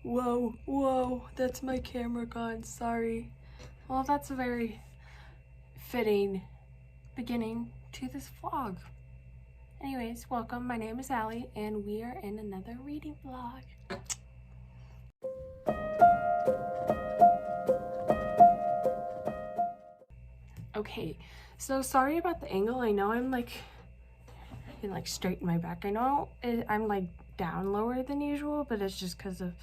Whoa, that's my camera gone, sorry. Well, that's a very fitting beginning to this vlog. Anyways, welcome, my name is Allie, and we are in another reading vlog. Okay, so sorry about the angle. I know I'm like, I can like straighten my back. I know I'm like down lower than usual, but it's just because of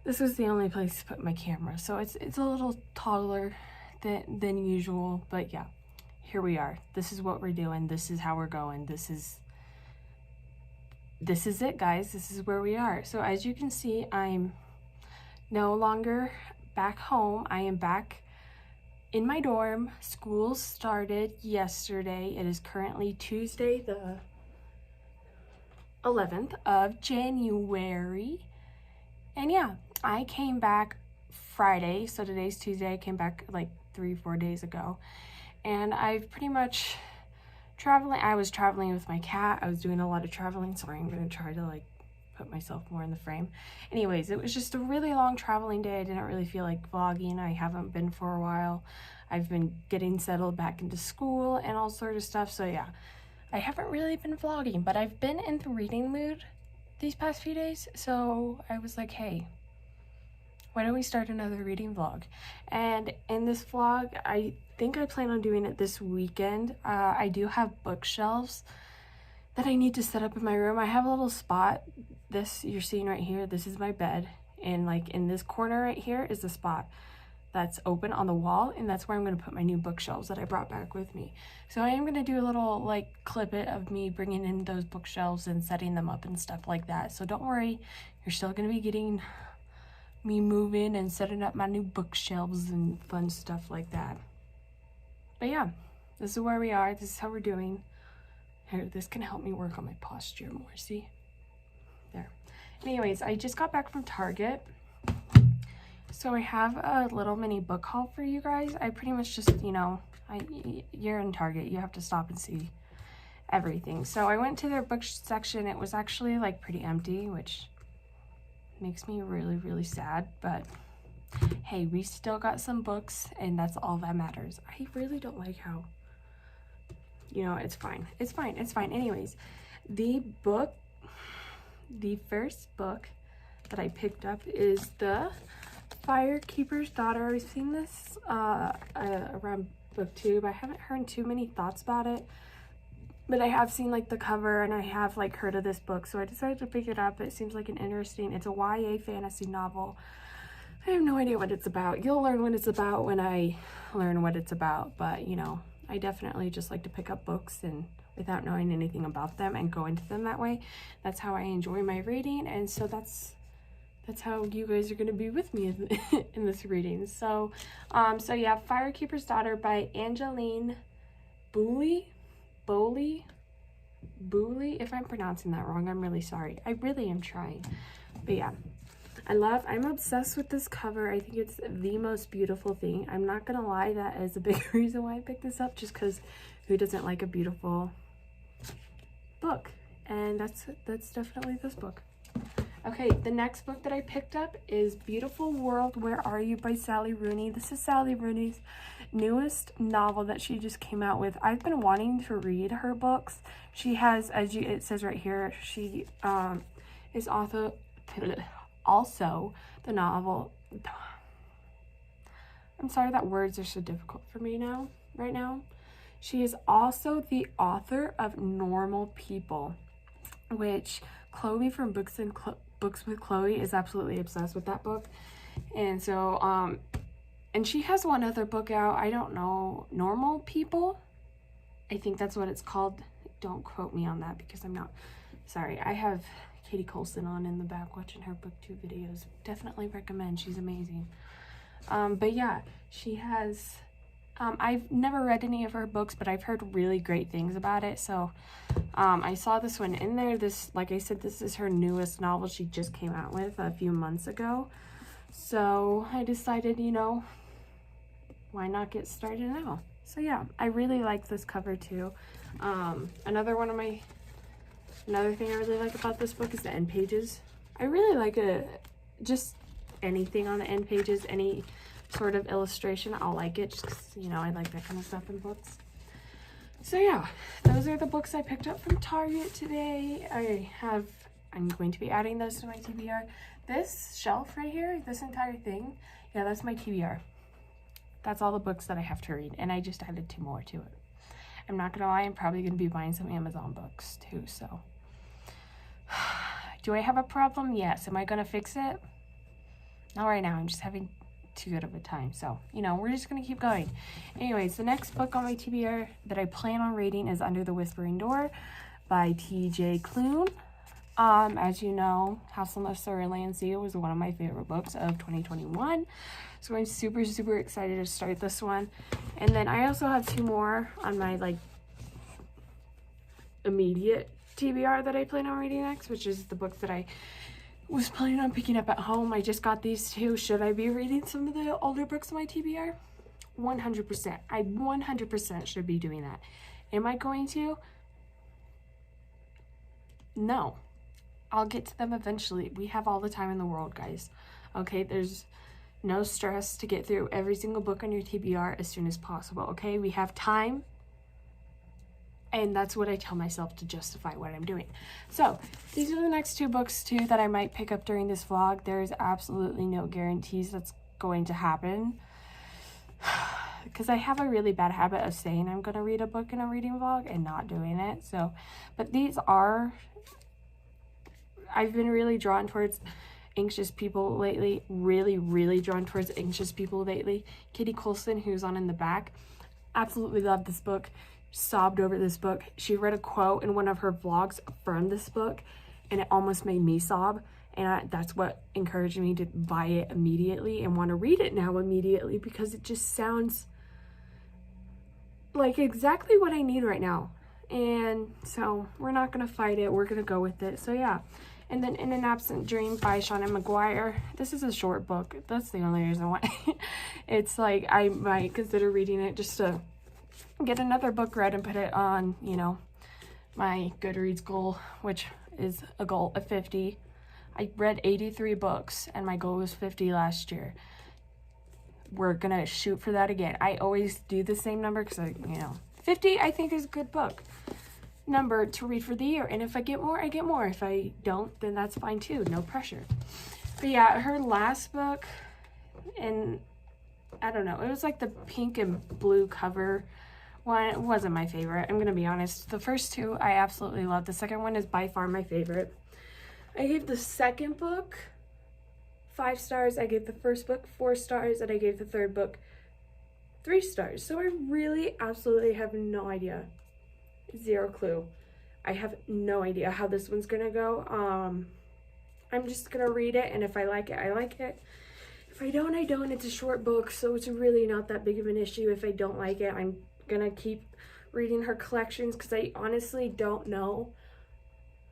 this is the only place to put my camera, so it's a little taller than usual. But yeah, here we are. This is what we're doing. This is how we're going. This is it, guys. This is where we are. So as you can see, I'm no longer back home. I am back in my dorm. School started yesterday. It is currently Tuesday the 11th of January. And yeah, I came back Friday, so today's Tuesday. I came back like 3-4 days ago, and I've pretty much I was traveling with my cat. I was doing a lot of traveling. Sorry, I'm gonna try to like put myself more in the frame. Anyways, it was just a really long traveling day. I didn't really feel like vlogging. I haven't been for a while. I've been getting settled back into school and all sort of stuff, so yeah, I haven't really been vlogging, but I've been in the reading mood these past few days, so I was like, hey, why don't we start another reading vlog? And in this vlog, I think I plan on doing it this weekend. I do have bookshelves that I need to set up in my room. I have a little spot. This you're seeing right here, this is my bed, and like in this corner right here is the spot that's open on the wall, and that's where I'm going to put my new bookshelves that I brought back with me. So I am going to do a little like clip it of me bringing in those bookshelves and setting them up and stuff like that. So don't worry, you're still going to be getting me moving and setting up my new bookshelves and fun stuff like that. But yeah, this is where we are. This is how we're doing. Here, this can help me work on my posture more, see? There. Anyways, I just got back from Target. So I have a little mini book haul for you guys. I pretty much just, you know, you're in Target, you have to stop and see everything. So I went to their book section. It was actually like pretty empty, which makes me really sad, but hey, we still got some books, and that's all that matters. I really don't like how, you know, it's fine. Anyways, the first book that I picked up is the Firekeeper's Daughter. I've seen this around Booktube. I haven't heard too many thoughts about it, but I have seen like the cover, and I have like heard of this book, so I decided to pick it up. It seems like it's a YA fantasy novel. I have no idea what it's about. You'll learn what it's about when I learn what it's about, but you know, I definitely just like to pick up books and without knowing anything about them and go into them that way. That's how I enjoy my reading, and so that's how you guys are going to be with me in this reading. So yeah, Firekeeper's Daughter by Angeline Boulley. If I'm pronouncing that wrong, I'm really sorry. I really am trying. But yeah, I'm obsessed with this cover. I think it's the most beautiful thing. I'm not gonna lie, that is a big reason why I picked this up, just because who doesn't like a beautiful book? And that's definitely this book. Okay, the next book that I picked up is Beautiful World, Where Are You by Sally Rooney. This is Sally Rooney's newest novel that she just came out with. I've been wanting to read her books. She has, it says right here, she is also the novel. I'm sorry that words are so difficult for me right now. She is also the author of Normal People, which Chloe from Books with Chloe is absolutely obsessed with that book. And so and she has one other book out, I don't know, Normal People, I think that's what it's called. Don't quote me on that because I'm not, sorry. I have Katie Colson on in the back watching her booktube videos. Definitely recommend, she's amazing. But yeah, she has I've never read any of her books, but I've heard really great things about it. So I saw this one in there. Like I said, this is her newest novel she just came out with a few months ago. So I decided, you know, why not get started now? So yeah, I really like this cover too. Another thing I really like about this book is the end pages. I really like just anything on the end pages, any sort of illustration, I'll like it, just 'cause, you know, I like that kind of stuff in books. So yeah, those are the books I picked up from Target today. I'm going to be adding those to my TBR. This shelf right here, this entire thing, yeah, that's my TBR. That's all the books that I have to read, and I just added 2 more to it. I'm not gonna lie, I'm probably gonna be buying some Amazon books too, so. Do I have a problem? Yes. Am I gonna fix it? Not right now, I'm just having too good of a time, so, you know, we're just gonna keep going. Anyways, the next book on my TBR that I plan on reading is Under the Whispering Door by T.J. Cloon. As you know, House on the Cerulean Sea was one of my favorite books of 2021, so I'm super, super excited to start this one. And then I also have 2 more on my, like, immediate TBR that I plan on reading next, which is the books that I was planning on picking up at home. I just got these 2. Should I be reading some of the older books on my TBR? 100%. I 100% should be doing that. Am I going to? No. I'll get to them eventually. We have all the time in the world, guys. Okay, there's no stress to get through every single book on your TBR as soon as possible, okay? We have time, and that's what I tell myself to justify what I'm doing. So, these are the next 2 books, too, that I might pick up during this vlog. There's absolutely no guarantees that's going to happen, because I have a really bad habit of saying I'm going to read a book in a reading vlog and not doing it. So, but these are... I've been really drawn towards anxious people lately. Really drawn towards anxious people lately. Kitty Coulson, who's on in the back, absolutely loved this book. Sobbed over this book. She read a quote in one of her vlogs from this book, and it almost made me sob. And that's what encouraged me to buy it immediately and want to read it now immediately, because it just sounds like exactly what I need right now. And so we're not going to fight it. We're going to go with it. So yeah. And then In an Absent Dream by Shauna McGuire. This is a short book. That's the only reason why. It's like I might consider reading it just to get another book read and put it on, you know, my Goodreads goal, which is a goal of 50. I read 83 books and my goal was 50 last year. We're going to shoot for that again. I always do the same number because, you know, 50 I think is a good book number to read for the year, and if I get more, I get more. If I don't, then that's fine too, no pressure. But yeah, her last book, and I don't know, it was like the pink and blue cover one. It wasn't my favorite, I'm gonna be honest. The first 2 I absolutely loved. The second one is by far my favorite. I gave the second book 5 stars, I gave the first book 4 stars, and I gave the third book 3 stars. So I really absolutely have no idea. 0 clue. I have no idea how this one's gonna go. I'm just gonna read it, and if I like it, I like it. If I don't, I don't. It's a short book, so it's really not that big of an issue. If I don't like it, I'm gonna keep reading her collections, because I honestly don't know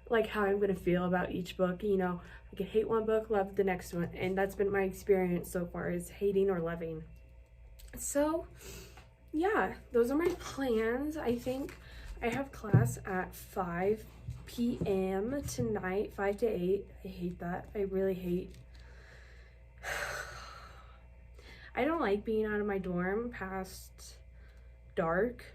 like how I'm gonna feel about each book. You know, I could hate one book, love the next one, and that's been my experience so far, is hating or loving. So yeah, those are my plans. I think I have class at 5 p.m. tonight, 5 to 8. I hate that. I really hate. I don't like being out of my dorm past dark,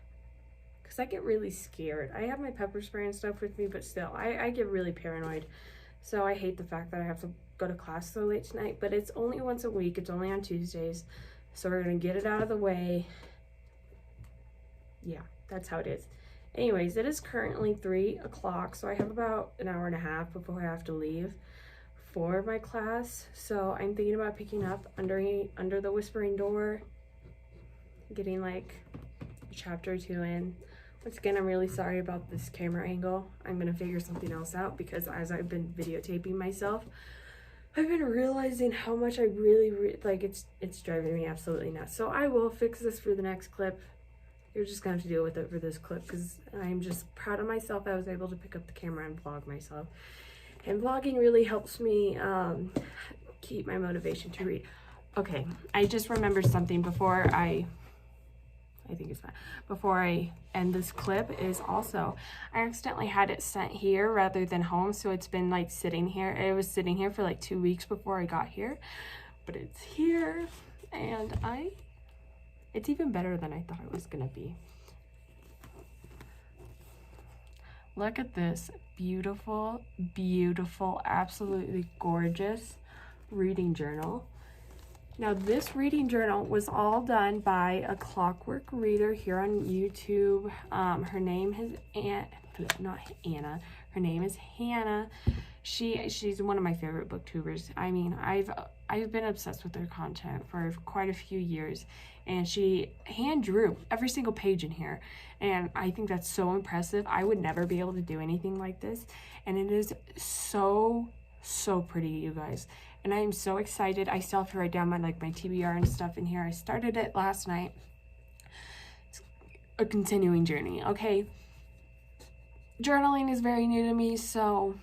because I get really scared. I have my pepper spray and stuff with me, but still, I get really paranoid. So I hate the fact that I have to go to class so late tonight, but it's only once a week. It's only on Tuesdays. So we're going to get it out of the way. Yeah, that's how it is. Anyways, it is currently 3 o'clock, so I have about an hour and a half before I have to leave for my class. So I'm thinking about picking up Under the Whispering Door, getting like a chapter or 2 in. Once again, I'm really sorry about this camera angle. I'm going to figure something else out, because as I've been videotaping myself, I've been realizing how much I really like it's driving me absolutely nuts. So I will fix this for the next clip. You're just gonna have to deal with it for this clip, because I'm just proud of myself. I was able to pick up the camera and vlog myself. And vlogging really helps me keep my motivation to read. Okay, I just remembered something before I I think it's fine. Before I end this clip is also, I accidentally had it sent here rather than home, so it's been like sitting here. It was sitting here for like 2 weeks before I got here, but it's here, and it's even better than I thought it was gonna be. Look at this beautiful, beautiful, absolutely gorgeous reading journal. Now this reading journal was all done by a clockwork reader here on YouTube. Her name is not Anna. Her name is Hannah. She's one of my favorite booktubers. I mean, I've been obsessed with her content for quite a few years, and she hand drew every single page in here, and I think that's so impressive. I would never be able to do anything like this, and it is so pretty, you guys. And I am so excited. I still have to write down my TBR and stuff in here. I started it last night. It's a continuing journey, okay? Journaling is very new to me, so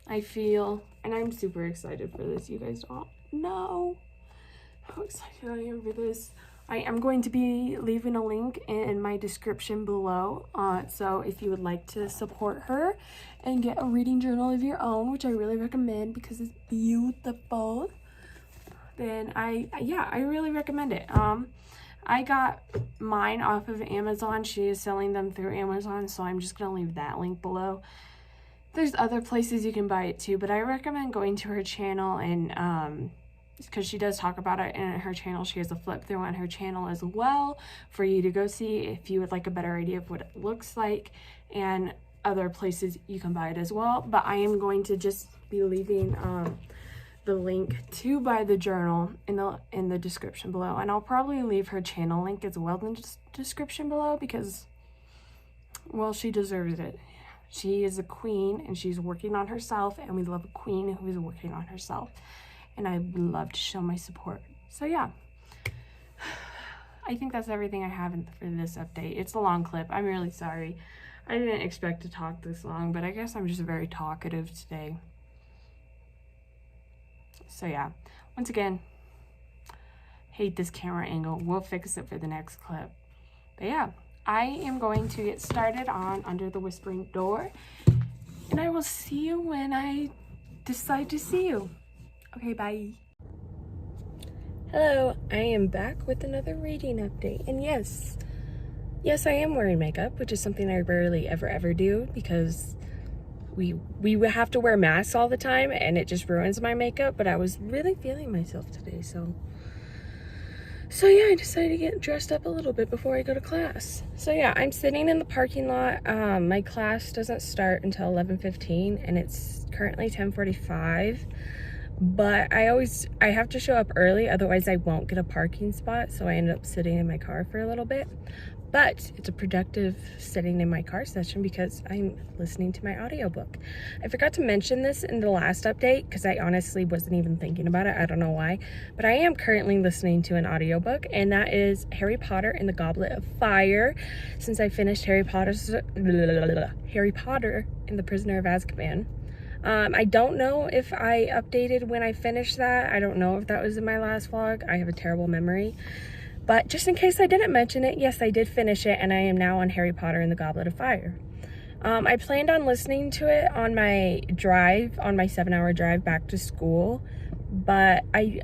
I feel, and I'm super excited for this. You guys don't know how excited I am for this. I am going to be leaving a link in my description below, so if you would like to support her and get a reading journal of your own, which I really recommend because it's beautiful, then I really recommend it. I got mine off of Amazon. She is selling them through Amazon, so I'm just gonna leave that link below. There's other places you can buy it too, but I recommend going to her channel, and because she does talk about it in her channel. She has a flip through on her channel as well for you to go see if you would like a better idea of what it looks like, and other places you can buy it as well. But I am going to just be leaving the link to buy the journal in the description below, and I'll probably leave her channel link as well in the description below because, well, she deserves it. She is a queen and she's working on herself, and we love a queen who is working on herself, and I would love to show my support. So yeah, I think that's everything I have for this update. It's a long clip. I'm really sorry. I didn't expect to talk this long, but I guess I'm just very talkative today. So yeah, once again, hate this camera angle. We'll fix it for the next clip. But yeah, I am going to get started on Under the Whispering Door, and I will see you when I decide to see you. Okay, bye. Hello, I am back with another reading update, and yes, I am wearing makeup, which is something I rarely ever do because we have to wear masks all the time, and it just ruins my makeup. But I was really feeling myself today, so yeah, I decided to get dressed up a little bit before I go to class. So yeah, I'm sitting in the parking lot. My class doesn't start until 11:15, and it's currently 10:45. But I have to show up early, otherwise I won't get a parking spot. So I ended up sitting in my car for a little bit. But it's a productive sitting in my car session because I'm listening to my audiobook. I forgot to mention this in the last update because I honestly wasn't even thinking about it. I don't know why. But I am currently listening to an audiobook, and that is Harry Potter and the Goblet of Fire. Since I finished Harry Potter and the Prisoner of Azkaban. I don't know if I updated when I finished that. I don't know if that was in my last vlog. I have a terrible memory. But just in case I didn't mention it, yes, I did finish it, and I am now on Harry Potter and the Goblet of Fire. I planned on listening to it on my drive, on my 7-hour drive back to school, but I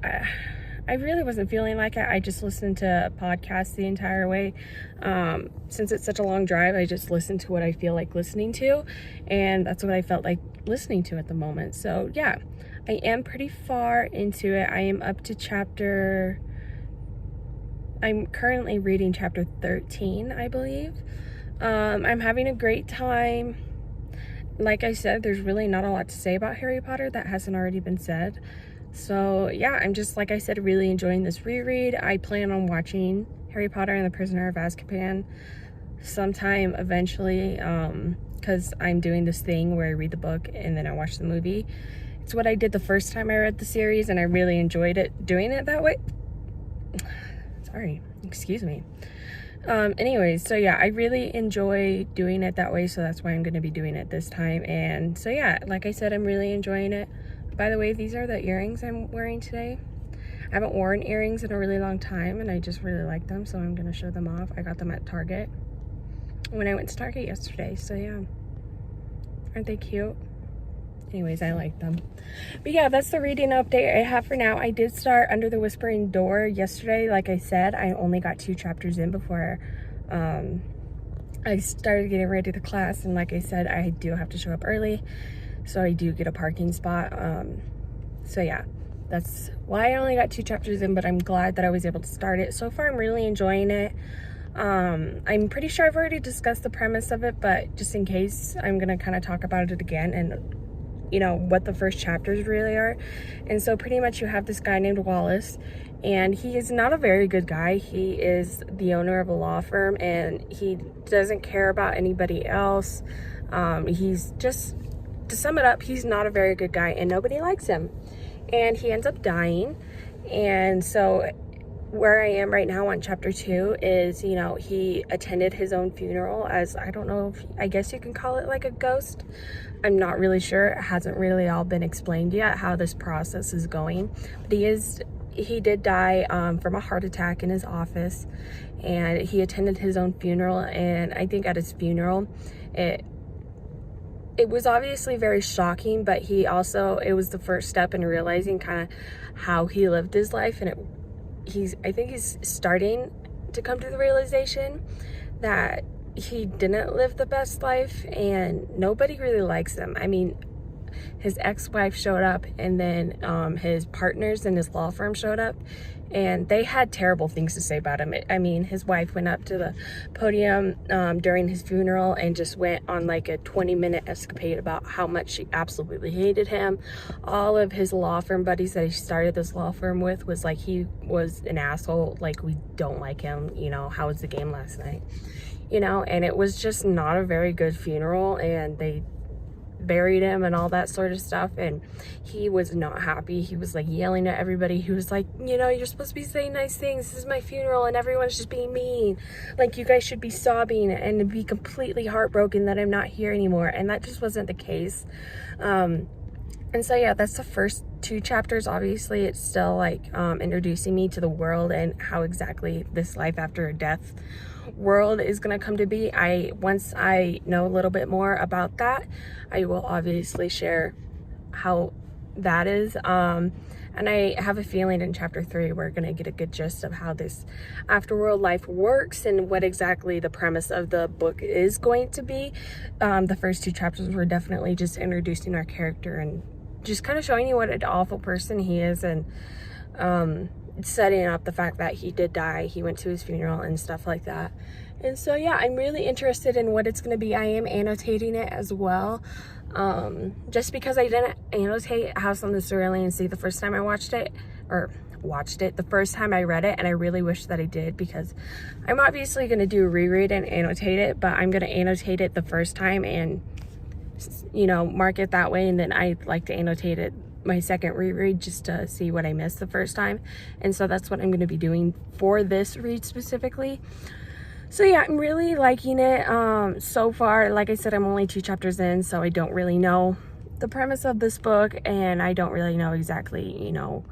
really wasn't feeling like it. I just listened to podcasts the entire way. Since it's such a long drive, I just listened to what I feel like listening to, and that's what I felt like listening to at the moment. So yeah, I am pretty far into it. I am up to I'm currently reading chapter 13, I believe. I'm having a great time. Like I said, there's really not a lot to say about Harry Potter that hasn't already been said. So yeah, I'm just, like I said, really enjoying this reread. I plan on watching Harry Potter and the Prisoner of Azkaban sometime eventually, because I'm doing this thing where I read the book and then I watch the movie. It's what I did the first time I read the series, and I really enjoyed it doing it that way. Sorry, excuse me. Anyways, so yeah, I really enjoy doing it that way, so that's why I'm going to be doing it this time. And so yeah, like I said, I'm really enjoying it. By the way, these are the earrings I'm wearing today. I haven't worn earrings in a really long time, and I just really like them, so I'm gonna show them off. I got them at Target when I went to Target yesterday, so yeah. Aren't they cute? Anyways, I like them. But yeah, that's the reading update I have for now. I did start Under the Whispering Door yesterday. Like I said, I only got 2 chapters in before I started getting ready to class, and like I said, I do have to show up early, so I do get a parking spot. So yeah, that's why I only got 2 chapters in, but I'm glad that I was able to start it. So far, I'm really enjoying it. I'm pretty sure I've already discussed the premise of it, but just in case, I'm gonna kind of talk about it again and, you know, what the first chapters really are. And so pretty much you have this guy named Wallace, and he is not a very good guy. He is the owner of a law firm, and he doesn't care about anybody else. He's just, to sum it up, he's not a very good guy, and nobody likes him. And he ends up dying. And so where I am right now on chapter 2 is, you know, he attended his own funeral as, I don't know if, I guess you can call it like a ghost. I'm not really sure. It hasn't really all been explained yet how this process is going. But he did die from a heart attack in his office, and he attended his own funeral. And I think at his funeral, it was obviously very shocking, but it was the first step in realizing kind of how he lived his life. And I think he's starting to come to the realization that he didn't live the best life, and nobody really likes him. I mean, his ex-wife showed up, and then his partners in his law firm showed up, and they had terrible things to say about him. I mean, his wife went up to the podium during his funeral and just went on like a 20-minute escapade about how much she absolutely hated him. All of his law firm buddies that he started this law firm with was like, he was an asshole, like, we don't like him, you know, how was the game last night? You know, and it was just not a very good funeral, and they buried him and all that sort of stuff, and he was not happy. He was like yelling at everybody. He was like, you know, you're supposed to be saying nice things. This is my funeral, and everyone's just being mean. Like, you guys should be sobbing and be completely heartbroken that I'm not here anymore. And that just wasn't the case. And so yeah, that's the first 2 chapters. Obviously, it's still like introducing me to the world and how exactly this life after death world is going to come to be. Once I know a little bit more about that, I will obviously share how that is. And I have a feeling in chapter 3 we're going to get a good gist of how this afterworld life works and what exactly the premise of the book is going to be. The first 2 chapters were definitely just introducing our character and just kind of showing you what an awful person he is, and setting up the fact that he did die, he went to his funeral and stuff like that. And so yeah, I'm really interested in what it's going to be. I am annotating it as well, just because I didn't annotate House on the Cerulean Sea the first time I the first time I read it, and I really wish that I did, because I'm obviously going to do a reread and annotate it, but I'm going to annotate it the first time and, you know, mark it that way, and then I like to annotate it my second reread just to see what I missed the first time. And so that's what I'm going to be doing for this read specifically. So yeah, I'm really liking it so far. Like I said, I'm only 2 chapters in, so I don't really know the premise of this book, and I don't really know exactly, you know,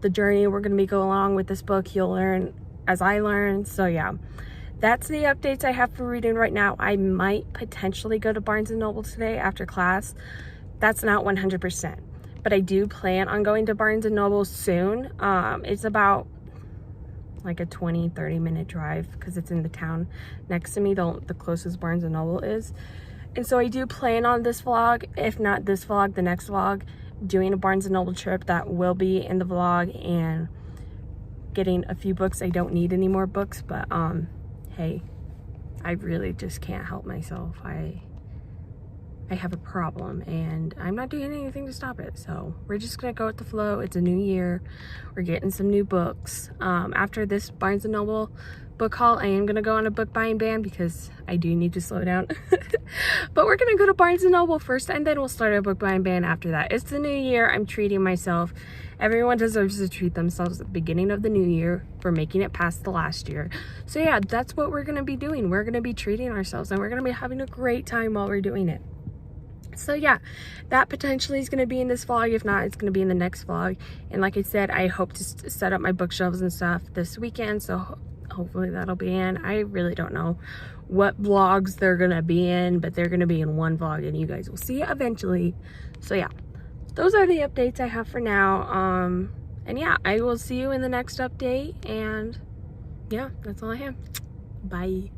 the journey we're going to be going along with this book. You'll learn as I learn. So yeah, that's the updates I have for reading right now. I might potentially go to Barnes & Noble today after class. That's not 100%. But I do plan on going to Barnes & Noble soon. It's about like a 20-30 minute drive, because it's in the town next to me, the closest Barnes & Noble is. And so I do plan on this vlog, if not this vlog, the next vlog, doing a Barnes & Noble trip that will be in the vlog, and getting a few books. I don't need any more books, but hey, I really just can't help myself. I have a problem, and I'm not doing anything to stop it. So we're just gonna go with the flow. It's a new year. We're getting some new books. After this Barnes & Noble book haul, I am gonna go on a book buying ban, because I do need to slow down. But we're gonna go to Barnes & Noble first, and then we'll start a book buying ban after that. It's the new year. I'm treating myself. Everyone deserves to treat themselves at the beginning of the new year for making it past the last year. So yeah, that's what we're gonna be doing. We're gonna be treating ourselves, and we're gonna be having a great time while we're doing it. So yeah, that potentially is going to be in this vlog. If not, it's going to be in the next vlog. And like I said, I hope to set up my bookshelves and stuff this weekend, so hopefully that'll be in. I really don't know what vlogs they're going to be in, but they're going to be in one vlog and you guys will see it eventually. So yeah, those are the updates I have for now. And yeah, I will see you in the next update, and yeah, that's all I have. Bye.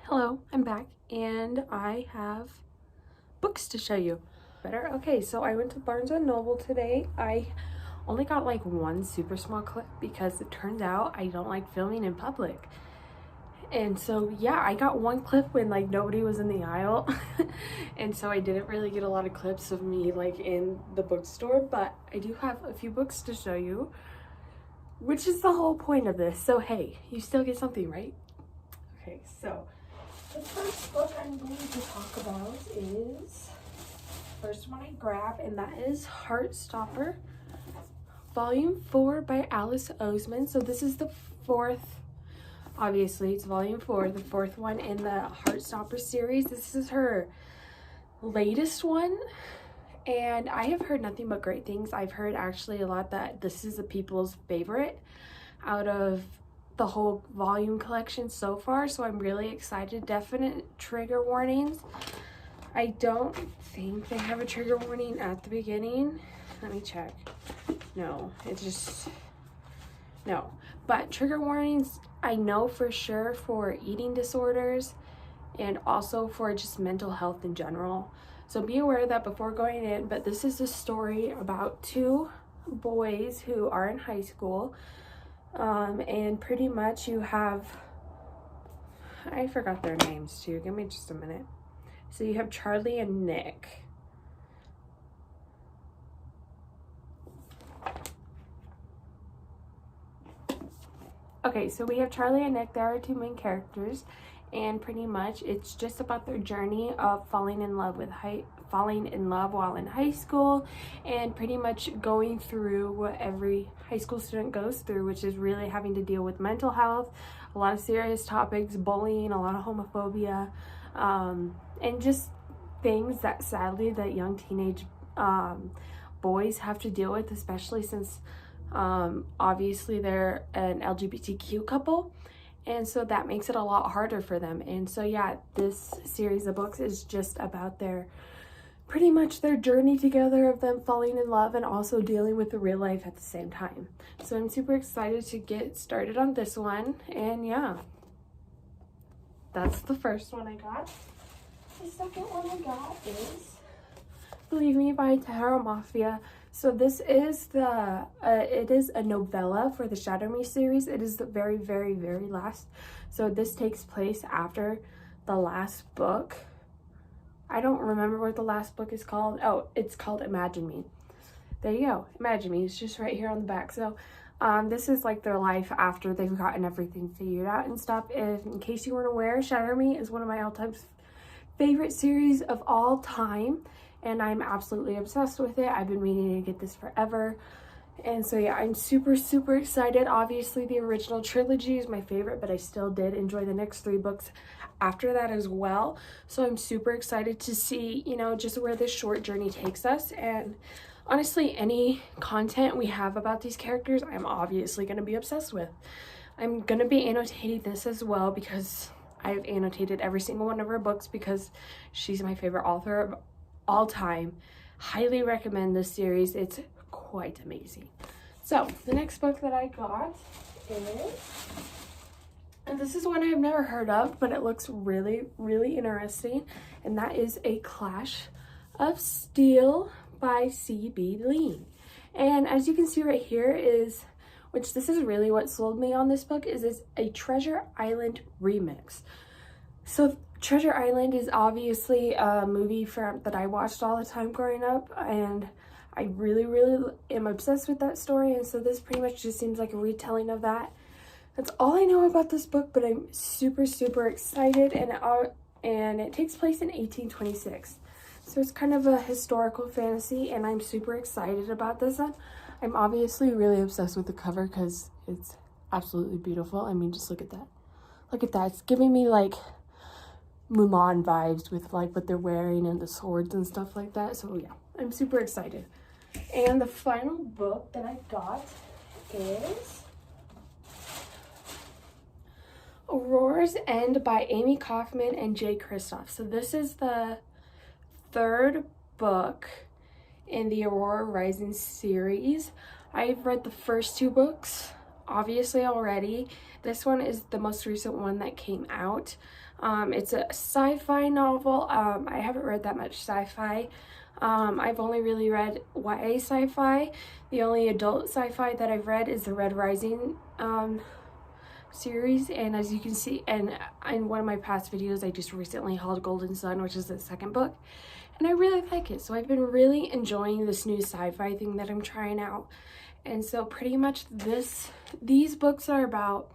Hello, I'm back and I have books to show you. Better? Okay, so I went to Barnes & Noble today. I only got like one super small clip because it turns out I don't like filming in public. And so yeah, I got one clip when like nobody was in the aisle. And so I didn't really get a lot of clips of me like in the bookstore, but I do have a few books to show you, which is the whole point of this. So hey, you still get something, right? Okay, so the first book I'm going to talk about is the first one I grabbed, and that is Heartstopper, Volume 4 by Alice Oseman. So this is the fourth, obviously it's Volume 4, the fourth one in the Heartstopper series. This is her latest one, and I have heard nothing but great things. I've heard actually a lot that this is the people's favorite out of the whole volume collection so far, so I'm really excited. Definite trigger warnings. I don't think they have a trigger warning at the beginning. Let me check. No, it's just no. But trigger warnings, I know for sure for eating disorders and also for just mental health in general. So be aware of that before going in. But this is a story about two boys who are in high school. And pretty much you have, I forgot their names too, give me just a minute. So you have Charlie and Nick. Okay, so we have Charlie and Nick. There are two main characters, and pretty much it's just about their journey of falling in love while in high school, and pretty much going through what every high school student goes through, which is really having to deal with mental health, a lot of serious topics, bullying, a lot of homophobia, and just things that sadly that young teenage boys have to deal with, especially since obviously they're an LGBTQ couple. And so that makes it a lot harder for them. And so yeah, this series of books is just about pretty much their journey together of them falling in love and also dealing with the real life at the same time. So I'm super excited to get started on this one. And yeah, that's the first one I got. The second one I got is Believe Me by Mafia. So this is it is a novella for the Shadow Me series. It is the very, very, very last. So this takes place after the last book. I don't remember what the last book is called. Oh, it's called Imagine Me. There you go. Imagine Me. It's just right here on the back. So this is like their life after they've gotten everything figured out and stuff. If, in case you weren't aware, Shadow Me is one of my all-time favorite series of all time. And I'm absolutely obsessed with it. I've been meaning to get this forever. And so yeah, I'm super, super excited. Obviously the original trilogy is my favorite, but I still did enjoy the next 3 books after that as well. So I'm super excited to see, you know, just where this short journey takes us. And honestly, any content we have about these characters, I'm obviously going to be obsessed with. I'm going to be annotating this as well because I've annotated every single one of her books because she's my favorite author of all time. Highly recommend this series. It's quite amazing. So the next book that I got is, and this is one I've never heard of, but it looks really, really interesting, and that is A Clash of Steel by C.B. Lean. And as you can see right here is, which this is really what sold me on this book, is a Treasure Island remix. So Treasure Island is obviously a movie that I watched all the time growing up, and I really, really am obsessed with that story. And so this pretty much just seems like a retelling of that. that's all I know about this book, but I'm super, super excited, and it takes place in 1826. So it's kind of a historical fantasy, and I'm super excited about this one. I'm obviously really obsessed with the cover because it's absolutely beautiful. I mean, just look at that. Look at that. It's giving me like Mulan vibes with like what they're wearing and the swords and stuff like that. So yeah, I'm super excited. And the final book that I got is Aurora's End by Amy Kaufman and Jay Kristoff. So this is the third book in the Aurora Rising series. I've read the first two books obviously already. This one is the most recent one that came out. It's a sci-fi novel. I haven't read that much sci-fi. I've only really read YA sci-fi. The only adult sci-fi that I've read is the Red Rising series, and as you can see, and in one of my past videos, I just recently hauled Golden Sun, which is the second book, and I really like it. So I've been really enjoying this new sci-fi thing that I'm trying out. And so pretty much these books are about,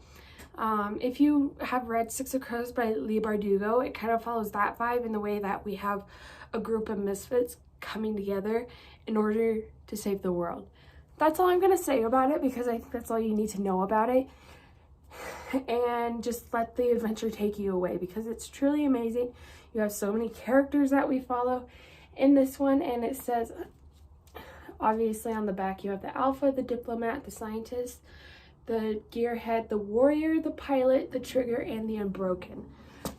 if you have read Six of Crows by Leigh Bardugo, it kind of follows that vibe in the way that we have a group of misfits coming together in order to save the world. That's all I'm going to say about it, because I think that's all you need to know about it. And just let the adventure take you away, because it's truly amazing. You have so many characters that we follow in this one, and it says, obviously on the back, you have the alpha, the diplomat, the scientist, the gearhead, the warrior, the pilot, the trigger, and the unbroken.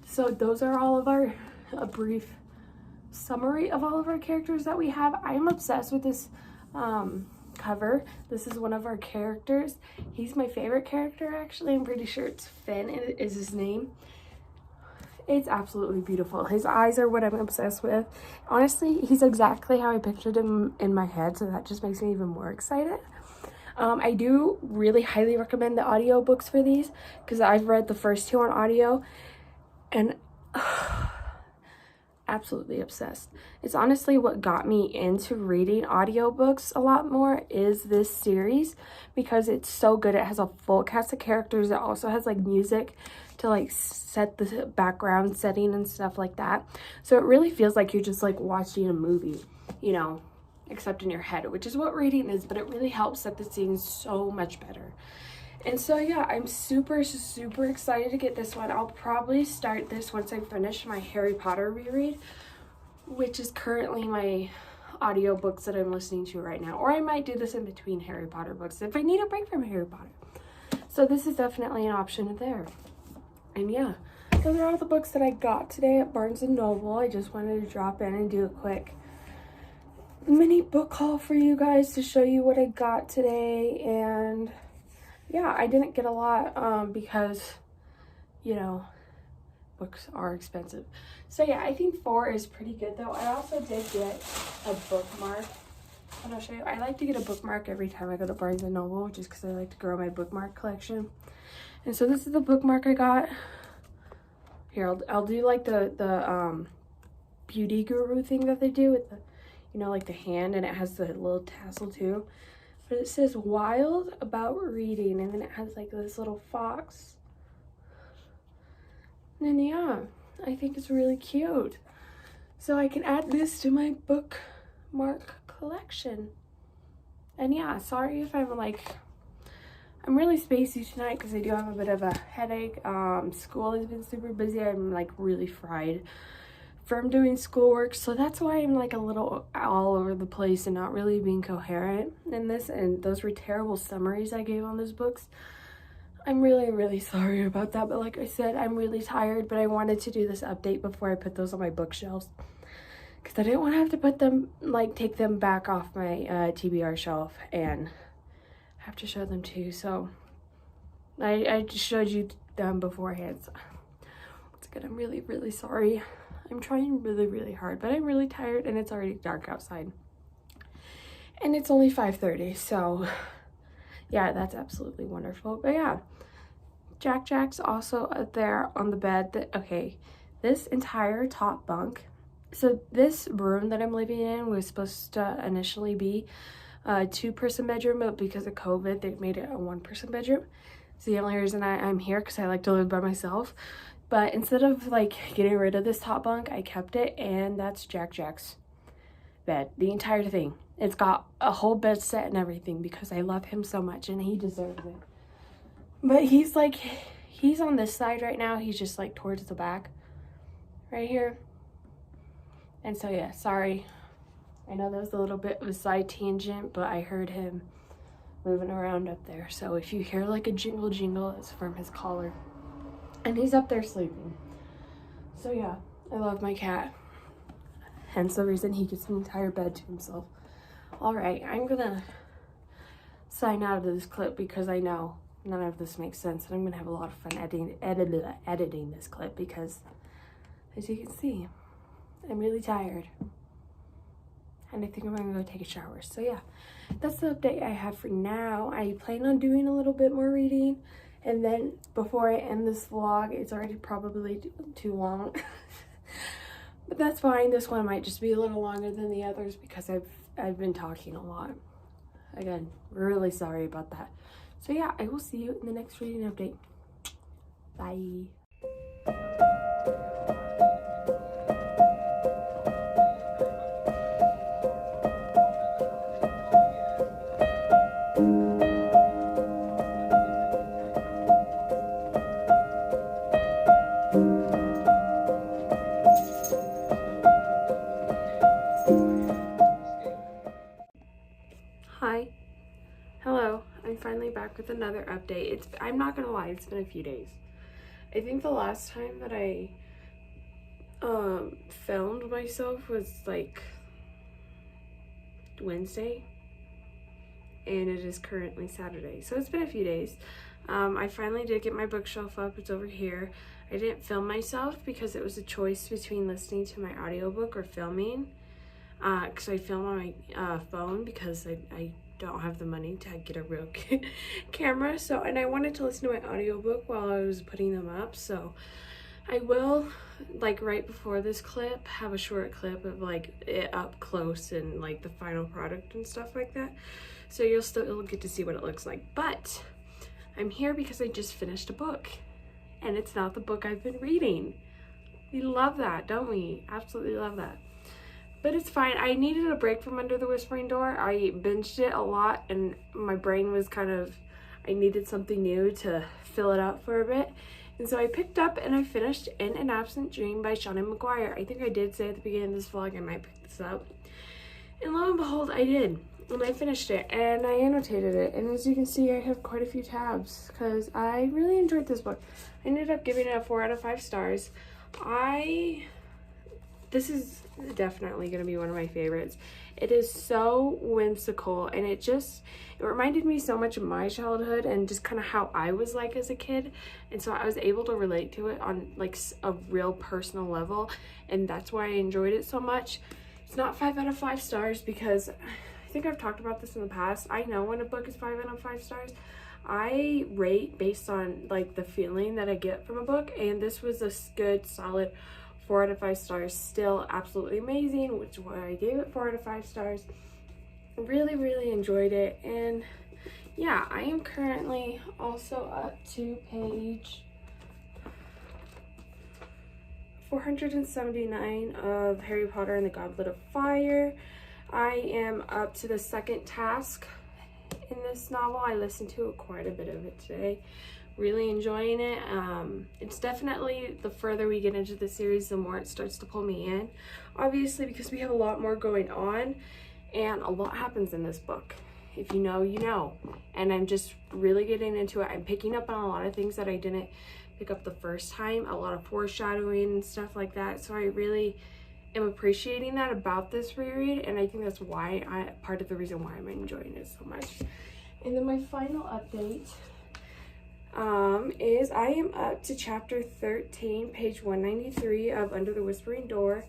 So those are all of a brief summary of all of our characters that we have. I am obsessed with this cover. This is one of our characters. He's my favorite character, actually. I'm pretty sure it's Finn is his name. It's absolutely beautiful. His eyes are what I'm obsessed with. Honestly, he's exactly how I pictured him in my head, so that just makes me even more excited. I do really highly recommend the audiobooks for these, because I've read the first two on audio, and absolutely obsessed. It's honestly what got me into reading audiobooks a lot more is this series, because it's so good. It has a full cast of characters. It also has like music to like set the background setting and stuff like that. So it really feels like you're just like watching a movie, you know, except in your head, which is what reading is, but it really helps set the scene so much better. And so yeah, I'm super, super excited to get this one. I'll probably start this once I finish my Harry Potter reread, which is currently my audiobooks that I'm listening to right now. Or I might do this in between Harry Potter books if I need a break from Harry Potter. So this is definitely an option there. And yeah, those are all the books that I got today at Barnes & Noble. I just wanted to drop in and do a quick mini book haul for you guys to show you what I got today. And yeah, I didn't get a lot because, you know, books are expensive. So yeah, I think 4 is pretty good though. I also did get a bookmark. And I'll show you. I like to get a bookmark every time I go to Barnes & Noble, just because I like to grow my bookmark collection. And so this is the bookmark I got. Here, I'll do like the beauty guru thing that they do with the, you know, like the hand, and it has the little tassel too. But it says wild about reading, and then it has like this little fox. And then yeah, I think it's really cute. So I can add this to my bookmark collection. And yeah, sorry if I'm really spacey tonight because I do have a bit of a headache. School has been super busy. I'm like really fried from doing schoolwork, so that's why I'm like a little all over the place and not really being coherent in this. And those were terrible summaries I gave on those books. I'm really, really sorry about that, but like I said, I'm really tired, but I wanted to do this update before I put those on my bookshelves, because I didn't want to have to put them, like take them back off my TBR shelf and have to show them to you. So I just showed you them beforehand. So once again, I'm really, really sorry. I'm trying really, really hard, but I'm really tired and it's already dark outside. And it's only 5:30, so yeah, that's absolutely wonderful. But yeah, Jack's also up there on the bed. Okay, this entire top bunk. So this room that I'm living in was supposed to initially be a 2-person bedroom, but because of COVID, they made it a 1-person bedroom. It's the only reason I'm here, because I like to live by myself. But instead of like getting rid of this top bunk, I kept it, and that's Jack's bed, the entire thing. It's got a whole bed set and everything because I love him so much and he deserves it. But he's on this side right now. He's just like towards the back right here. And so yeah, sorry. I know that was a little bit of a side tangent, but I heard him moving around up there. So if you hear like a jingle jingle, it's from his collar. And he's up there sleeping. So yeah, I love my cat. Hence the reason he gets an entire bed to himself. Alright, I'm gonna sign out of this clip because I know none of this makes sense. And I'm gonna have a lot of fun editing this clip because, as you can see, I'm really tired. And I think I'm gonna go take a shower. So yeah, that's the update I have for now. I plan on doing a little bit more reading. And then before I end this vlog, it's already probably too long. But that's fine. This one might just be a little longer than the others because I've been talking a lot. Again, really sorry about that. So yeah, I will see you in the next reading update. Bye. Hi. Hello. I'm finally back with another update. I'm not gonna lie, it's been a few days. I think the last time that I filmed myself was like Wednesday, and it is currently Saturday, so it's been a few days. I finally did get my bookshelf up. It's over here. I didn't film myself because it was a choice between listening to my audiobook or filming, because I film on my phone because I don't have the money to get a real camera. So, and I wanted to listen to my audiobook while I was putting them up. So I will, like right before this clip, have a short clip of like it up close and like the final product and stuff like that. So you'll get to see what it looks like. But I'm here because I just finished a book, and it's not the book I've been reading. We love that, don't we? Absolutely love that. But it's fine. I needed a break from Under the Whispering Door. I binged it a lot, and my brain was I needed something new to fill it up for a bit. And so I picked up and I finished In an Absent Dream by Seanan McGuire. I think I did say at the beginning of this vlog I might pick this up. And lo and behold, I did. And I finished it, and I annotated it. And as you can see, I have quite a few tabs because I really enjoyed this book. I ended up giving it a 4 out of 5 stars. This is definitely going to be one of my favorites. It is so whimsical, and it reminded me so much of my childhood and just kind of how I was like as a kid. And so I was able to relate to it on like a real personal level, and that's why I enjoyed it so much. It's not 5 out of 5 stars because I think I've talked about this in the past. I know when a book is 5 out of 5 stars. I rate based on like the feeling that I get from a book, and this was a good solid 4 out of 5 stars. Still absolutely amazing, which is why I gave it 4 out of 5 stars. Really enjoyed it. And yeah, I am currently also up to page 479 of Harry Potter and the Goblet of Fire. I am up to the second task in this novel. I listened to quite a bit of it today. Really enjoying it. It's definitely, the further we get into the series, the more it starts to pull me in, obviously, because we have a lot more going on and a lot happens in this book. If you know, you know. And I'm just really getting into it. I'm picking up on a lot of things that I didn't pick up the first time, a lot of foreshadowing and stuff like that. So I really am appreciating that about this reread, and I think that's why part of the reason why I'm enjoying it so much. And then my final update is I am up to chapter 13, page 193 of Under the Whispering Door.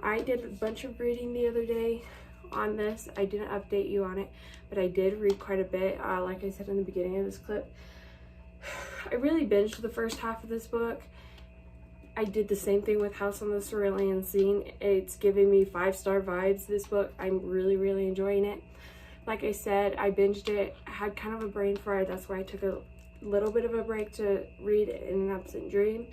I did a bunch of reading the other day on this. I didn't update you on it, but I did read quite a bit. Like I said in the beginning of this clip, I really binged the first half of this book. I did the same thing with House on the Cerulean Sea. It's giving me 5-star vibes, this book. I'm really enjoying it. Like I said, I binged it, had kind of a brain fry. That's why I took a little bit of a break to read In an Absent Dream,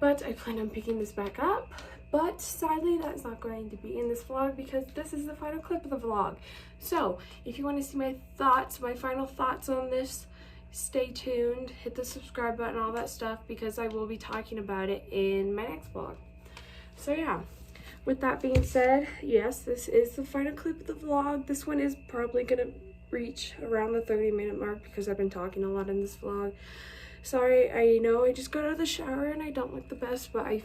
but I plan on picking this back up. But sadly, that's not going to be in this vlog because this is the final clip of the vlog. So if you want to see my thoughts, my final thoughts on this, stay tuned, hit the subscribe button, all that stuff, because I will be talking about it in my next vlog. So yeah, with that being said, yes, this is the final clip of the vlog. This one is probably gonna reach around the 30-minute mark because I've been talking a lot in this vlog. Sorry, I know I just got out of the shower and I don't look the best, but I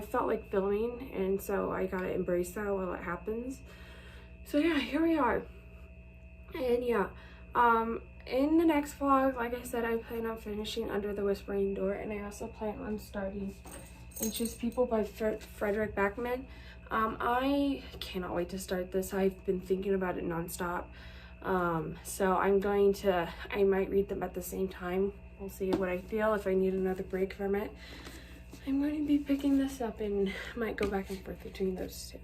felt like filming, and so I gotta embrace that while it happens. So yeah, here we are. And yeah, in the next vlog, like I said, I plan on finishing Under the Whispering Door, and I also plan on starting Anxious People by Frederick Backman. I cannot wait to start this. I've been thinking about it nonstop. So I might read them at the same time. We'll see what I feel, if I need another break from it. I'm going to be picking this up and might go back and forth between those two.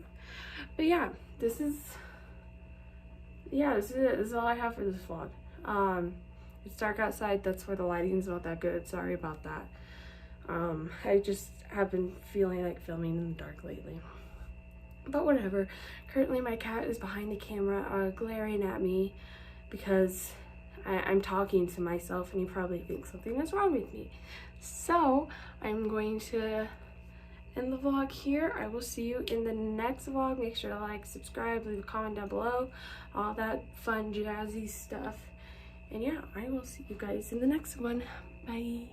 But yeah, this is it. This is all I have for this vlog. It's dark outside. That's where the lighting's not that good. Sorry about that. I just have been feeling like filming in the dark lately. But whatever. Currently my cat is behind the camera glaring at me because I'm talking to myself, and he probably thinks something is wrong with me. So I'm going to end the vlog here. I will see you in the next vlog. Make sure to like, subscribe, leave a comment down below, all that fun jazzy stuff. And yeah, I will see you guys in the next one. Bye.